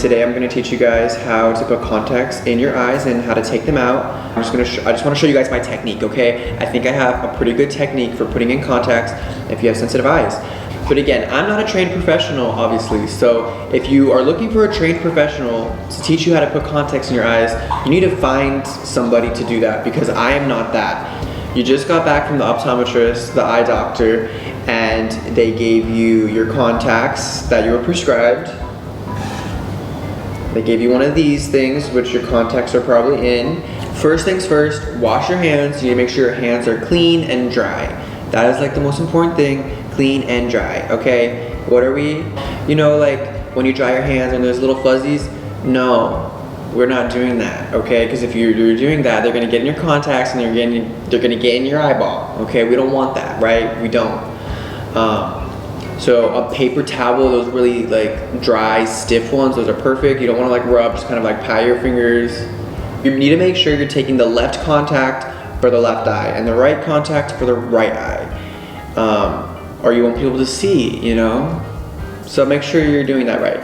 Today I'm going to teach you guys how to put contacts in your eyes and how to take them out. I just want to show you guys my technique, okay? I think I have a pretty good technique for putting in contacts if you have sensitive eyes. But again, I'm not a trained professional, obviously, so if you are looking for a trained professional to teach you how to put contacts in your eyes, you need to find somebody to do that, because I am not that. You just got back from the optometrist, the eye doctor, and they gave you your contacts that you were prescribed. They gave you one of these things, which your contacts are probably in. First things first, wash your hands. You need to make sure your hands are clean and dry. That is like the most important thing, clean and dry, okay? What are we? You know, like when you dry your hands and there's little fuzzies? No, we're not doing that, okay? Because if you're doing that, they're gonna get in your contacts and they're gonna get in your eyeball, okay? We don't want that, right? We don't. So a paper towel, those really like dry, stiff ones, those are perfect. You don't want to like rub, just kind of like pat your fingers. You need to make sure you're taking the left contact for the left eye and the right contact for the right eye. Or you won't be able to see, you know? So make sure you're doing that right.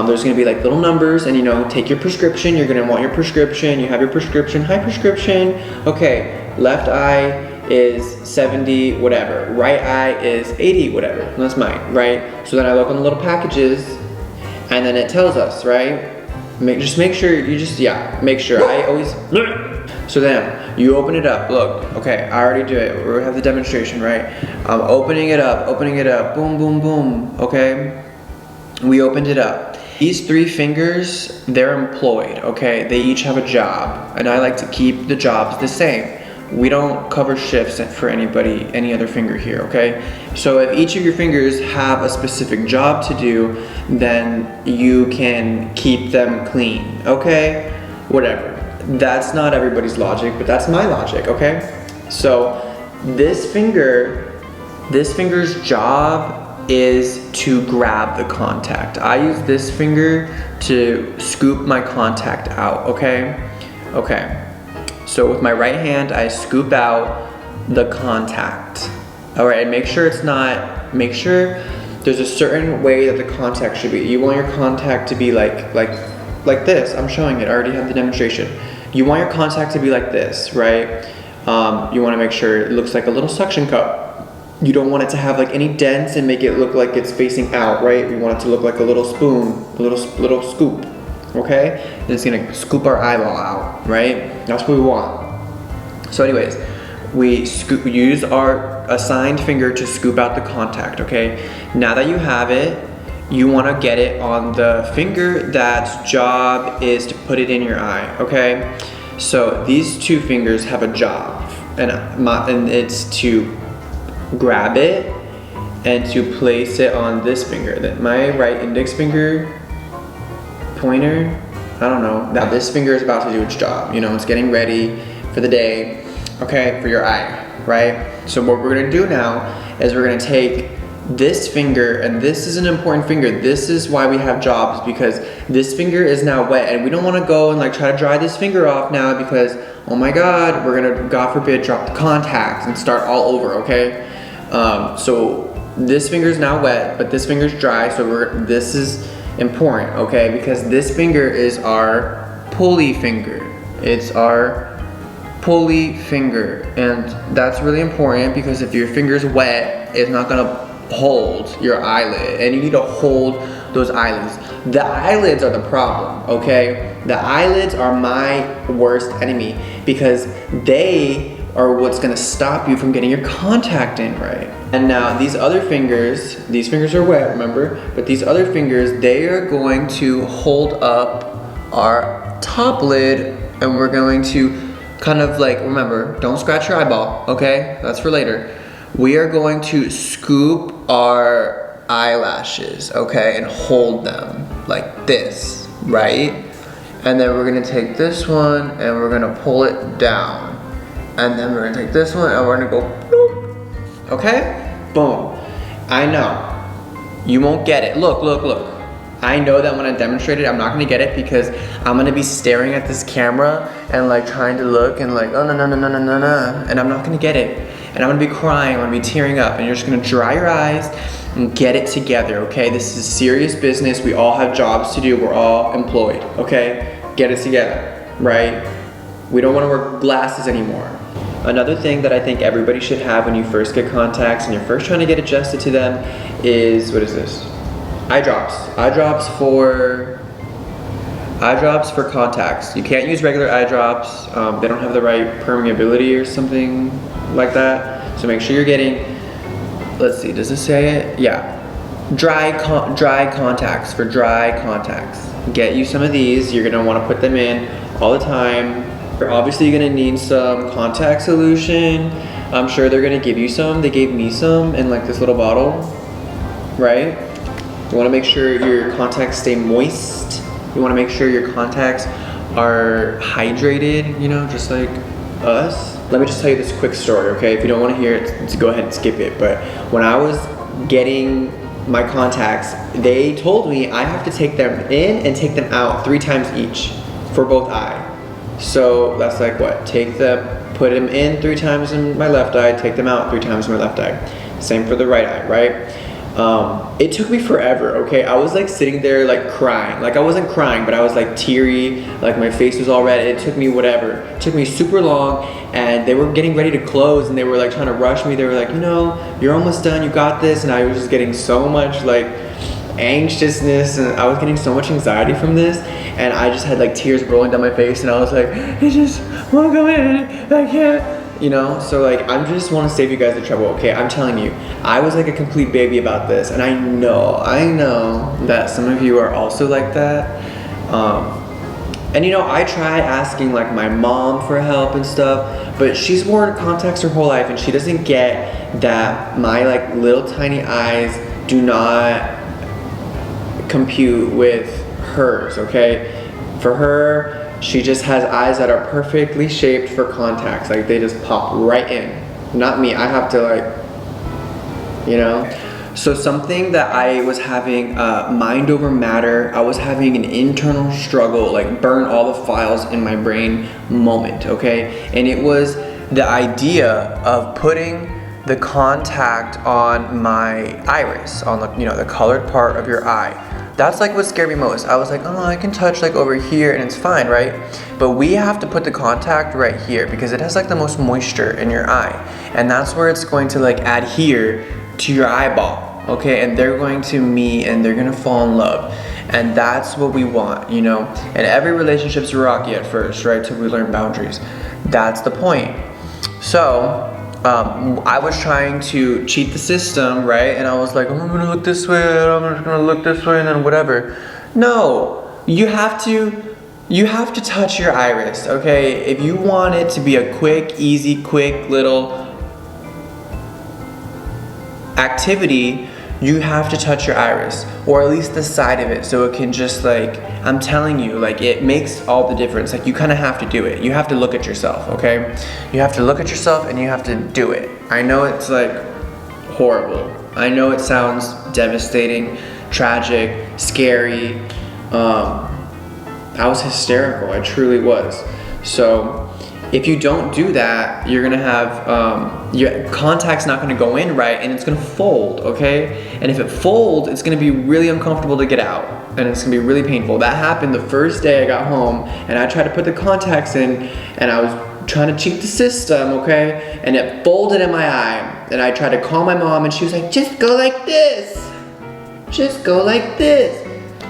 There's gonna be like little numbers, and you know, take your prescription. You're gonna want your prescription. You have your prescription, hi prescription. Okay, left eye is 70 whatever, right eye is 80 whatever. That's mine, right? So then I look on the little packages and then it tells us, right? Just make sure make sure. I always so then you open it up. Look, okay, I already do it. We have the demonstration, right? I'm opening it up, boom boom boom. Okay, we opened it up. These three fingers, they're employed, okay? They each have a job, and I like to keep the jobs the same. We don't cover shifts for any other finger here, okay? So if each of your fingers have a specific job to do, then you can keep them clean, okay? Whatever. That's not everybody's logic, but that's my logic, okay? So this finger's job is to grab the contact. I use this finger to scoop my contact out, okay? Okay. So with my right hand, I scoop out the contact. All right, and make sure there's a certain way that the contact should be. You want your contact to be like this. I'm showing it, I already have the demonstration. You want your contact to be like this, right? You wanna make sure it looks like a little suction cup. You don't want it to have like any dents and make it look like it's facing out, right? We want it to look like a little spoon, a little scoop. Okay, and it's gonna scoop our eyeball out, right? That's what we want. So anyways, we use our assigned finger to scoop out the contact, okay? Now that you have it, you wanna get it on the finger that's job is to put it in your eye, okay? So these two fingers have a job, and it's to grab it and to place it on this finger. My right index finger, pointer, I don't know. Now this finger is about to do its job. You know, it's getting ready for the day, okay, for your eye, right? So what we're gonna do now is we're gonna take this finger, and this is an important finger. This is why we have jobs, because this finger is now wet, and we don't wanna go and like try to dry this finger off now, because, oh my God, we're gonna, God forbid, drop the contacts and start all over, okay? So this finger is now wet, but this finger's dry, so this is important, okay? Because this finger is our pulley finger. It's our pulley finger, and that's really important, because if your finger's wet, it's not gonna hold your eyelid, and you need to hold those eyelids. The eyelids are the problem, okay? The eyelids are my worst enemy, because they are what's gonna stop you from getting your contact in right. And now these fingers are wet, remember? But these other fingers, they are going to hold up our top lid, and we're going to kind of like, remember, don't scratch your eyeball, okay? That's for later. We are going to scoop our eyelashes, okay? And hold them like this, right? And then we're gonna take this one and we're gonna pull it down. And then we're gonna take this one and we're gonna go boop. Okay? Boom. I know. You won't get it. Look, look, look. I know that when I demonstrate it, I'm not gonna get it, because I'm gonna be staring at this camera and like trying to look and like, oh no, no, no, no, no, no, no. And I'm not gonna get it. And I'm gonna be crying, I'm gonna be tearing up, and you're just gonna dry your eyes and get it together, okay? This is serious business. We all have jobs to do. We're all employed, okay? Get it together, right? We don't wanna wear glasses anymore. Another thing that I think everybody should have when you first get contacts and you're first trying to get adjusted to them is, what is this? Eye drops. Eye drops for contacts. You can't use regular eye drops. They don't have the right permeability or something like that. So make sure you're getting, let's see, does this say it? Yeah. Dry contacts for dry contacts. Get you some of these. You're gonna wanna put them in all the time. You're obviously gonna need some contact solution. I'm sure they're gonna give you some. They gave me some in like this little bottle, right? You wanna make sure your contacts stay moist. You wanna make sure your contacts are hydrated, you know, just like us. Let me just tell you this quick story, okay? If you don't wanna hear it, go ahead and skip it. But when I was getting my contacts, they told me I have to take them in and take them out 3 times each for both eyes. So that's like what? Put them in 3 times in my left eye, take them out 3 times in my left eye. Same for the right eye, right? It took me forever, okay? I was like sitting there like crying. Like I wasn't crying, but I was like teary, like my face was all red. It took me whatever. It took me super long, and they were getting ready to close and they were like trying to rush me. They were like, you know, you're almost done, you got this. And I was just getting so much like anxiousness, and I was getting so much anxiety from this, and I just had like tears rolling down my face, and I was like, I just won't go in, I can't, you know. So like I just want to save you guys the trouble, okay? I'm telling you, I was like a complete baby about this, and I know that some of you are also like that. And you know, I tried asking like my mom for help and stuff, but she's worn contacts her whole life, and she doesn't get that my like little tiny eyes do not compute with hers, okay? For her, she just has eyes that are perfectly shaped for contacts. Like they just pop right in. Not me, I have to like, you know? So something that I was having mind over matter, I was having an internal struggle, like burn all the files in my brain moment, okay? And it was the idea of putting the contact on my iris, on the, you know, the colored part of your eye. That's like what scared me most. I was like, oh, I can touch like over here and it's fine, right? But we have to put the contact right here because it has like the most moisture in your eye. And that's where it's going to like adhere to your eyeball, okay? And they're going to meet and they're gonna fall in love. And that's what we want, you know? And every relationship's rocky at first, right? Till we learn boundaries. That's the point. So, I was trying to cheat the system, right? And I was like, oh, I'm gonna look this way, I'm just gonna look this way, and then whatever. No, you have to touch your iris, okay? If you want it to be a quick, easy, quick little activity, you have to touch your iris, or at least the side of it, so it can just like, I'm telling you, like it makes all the difference. Like you kind of have to do it. You have to look at yourself, okay? You have to look at yourself and you have to do it. I know it's like horrible. I know it sounds devastating, tragic, scary. I was hysterical, I truly was. So if you don't do that, you're gonna have, your contact's not gonna go in right and it's gonna fold, okay? And if it folds, it's gonna be really uncomfortable to get out and it's gonna be really painful. That happened the first day I got home and I tried to put the contacts in and I was trying to cheat the system, okay? And it folded in my eye and I tried to call my mom and she was like, just go like this. Just go like this.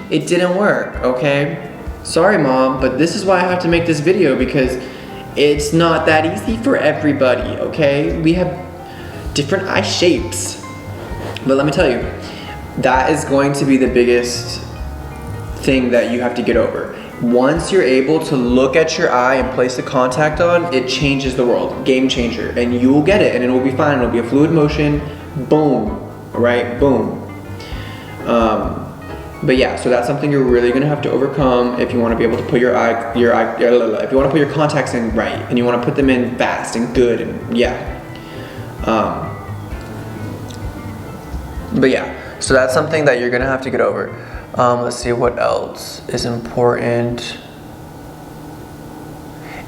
It didn't work, okay? Sorry, Mom, but this is why I have to make this video because it's not that easy for everybody, okay? We have different eye shapes. But let me tell you, that is going to be the biggest thing that you have to get over. Once you're able to look at your eye and place the contact on, it changes the world. Game changer. And you will get it and it will be fine. It'll be a fluid motion. Boom. Right? Boom. But yeah, so that's something you're really gonna have to overcome if you want to be able to put if you want to put your contacts in right, and you want to put them in fast and good, and yeah. But yeah, so that's something that you're gonna have to get over. Let's see what else is important.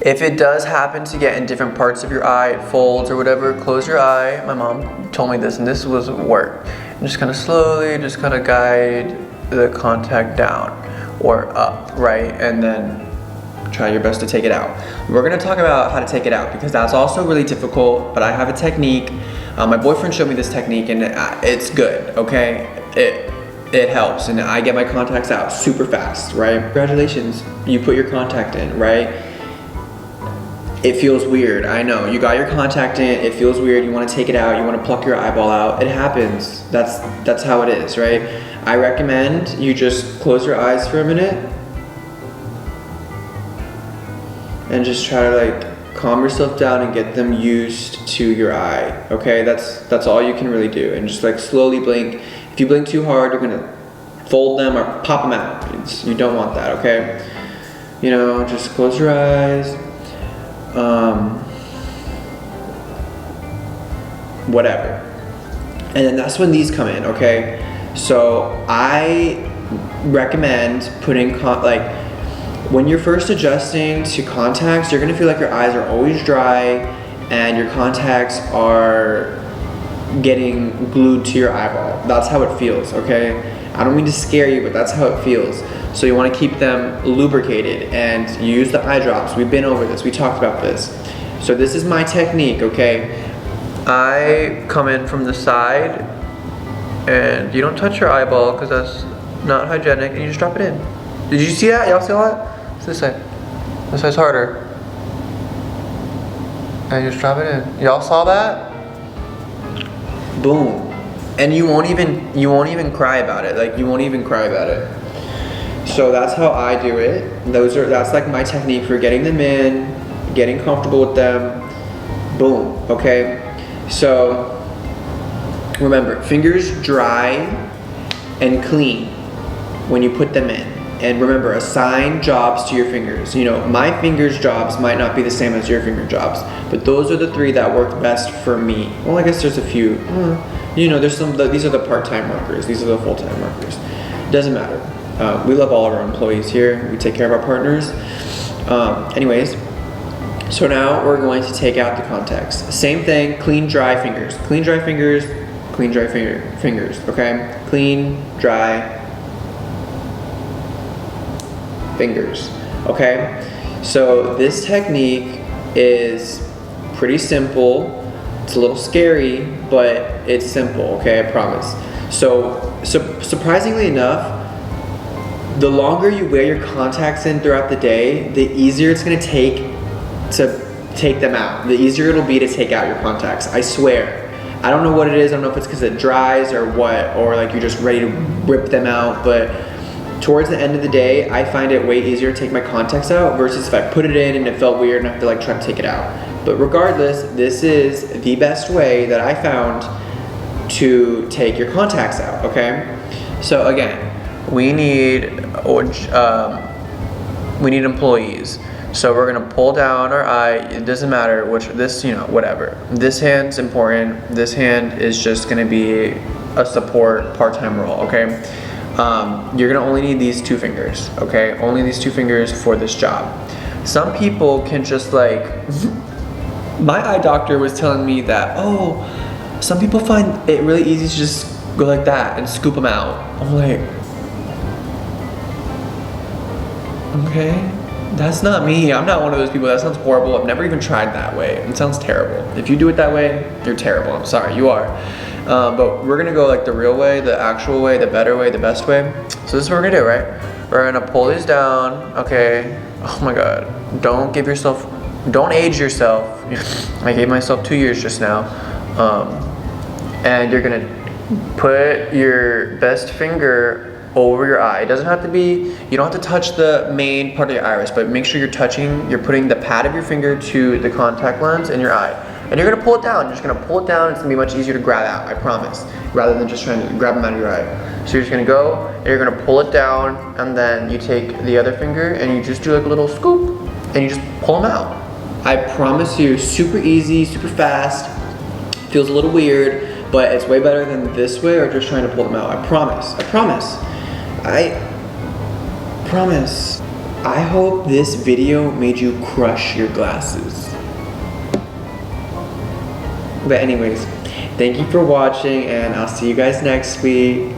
If it does happen to get in different parts of your eye, it folds or whatever, close your eye. My mom told me this, and this was work. And just kind of slowly, just kind of guide the contact down or up, right? And then try your best to take it out. We're gonna talk about how to take it out because that's also really difficult, but I have a technique. My boyfriend showed me this technique and it's good, okay? It helps, and I get my contacts out super fast, right? Congratulations, you put your contact in, right? It feels weird, I know. You got your contact in, it feels weird, you wanna take it out, you wanna pluck your eyeball out. It happens, that's how it is, right? I recommend you just close your eyes for a minute and just try to like calm yourself down and get them used to your eye, okay? That's all you can really do, and just like slowly blink. If you blink too hard, you're gonna fold them or pop them out. You don't want that, okay? You know, just close your eyes. Whatever. And then that's when these come in, okay? So I recommend putting, when you're first adjusting to contacts, you're gonna feel like your eyes are always dry and your contacts are getting glued to your eyeball. That's how it feels, okay? I don't mean to scare you, but that's how it feels. So you wanna keep them lubricated and use the eye drops. We've been over this, we talked about this. So this is my technique, okay? I come in from the side and you don't touch your eyeball because that's not hygienic, and you just drop it in. Did you see that? Y'all see that? It's this side. This side's harder. And you just drop it in. Y'all saw that? Boom. And you won't even cry about it. Like, you won't even cry about it. So that's how I do it. That's like my technique for getting them in, getting comfortable with them. Boom, okay? So remember, fingers dry and clean when you put them in. And remember, assign jobs to your fingers. You know, my fingers' jobs might not be the same as your finger jobs, but those are the 3 that work best for me. Well, I guess there's a few. You know, there's these are the part-time workers. These are the full-time workers. Doesn't matter. We love all of our employees here. We take care of our partners. Anyways, so now we're going to take out the contacts. Same thing, clean, dry fingers. Clean, dry fingers, clean, dry fingers, okay? Clean, dry fingers, okay? So this technique is pretty simple. It's a little scary, but it's simple, okay? I promise. So surprisingly enough, the longer you wear your contacts in throughout the day, the easier it's gonna take to take them out. The easier it'll be to take out your contacts, I swear. I don't know what it is, I don't know if it's because it dries or what, or like you're just ready to rip them out, but towards the end of the day, I find it way easier to take my contacts out versus if I put it in and it felt weird and I have to like try to take it out. But regardless, this is the best way that I found to take your contacts out, okay? So again, we need employees. So we're gonna pull down our eye. It doesn't matter which, this, you know, whatever. This hand's important. This hand is just gonna be a support part-time role, okay? You're gonna only need these 2 fingers, okay? Only these 2 fingers for this job. Some people can just like, my eye doctor was telling me that, oh, some people find it really easy to just go like that and scoop them out. I'm like, okay. That's not me. I'm not one of those people. That sounds horrible. I've never even tried that way. It sounds terrible. If you do it that way, you're terrible. I'm sorry, you are. But we're gonna go like the real way, the actual way, the better way, the best way. So this is what we're gonna do, right? We're gonna pull these down, okay? Oh my God, don't age yourself. I gave myself 2 years just now. And you're gonna put your best finger over your eye. It doesn't have to be, you don't have to touch the main part of your iris, but make sure you're putting the pad of your finger to the contact lens in your eye. And you're gonna pull it down. You're just gonna pull it down. It's gonna be much easier to grab out, I promise, rather than just trying to grab them out of your eye. So you're just gonna go, and you're gonna pull it down, and then you take the other finger, and you just do like a little scoop, and you just pull them out. I promise you, super easy, super fast. Feels a little weird, but it's way better than this way or just trying to pull them out. I promise. I promise. I hope this video made you crush your glasses. But anyways, thank you for watching, and I'll see you guys next week.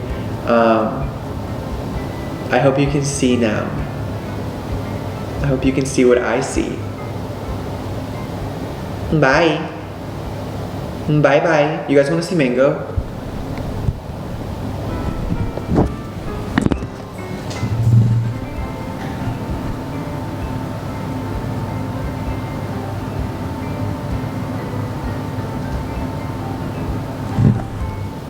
I hope you can see now. I hope you can see what I see. Bye. Bye bye. You guys want to see Mango?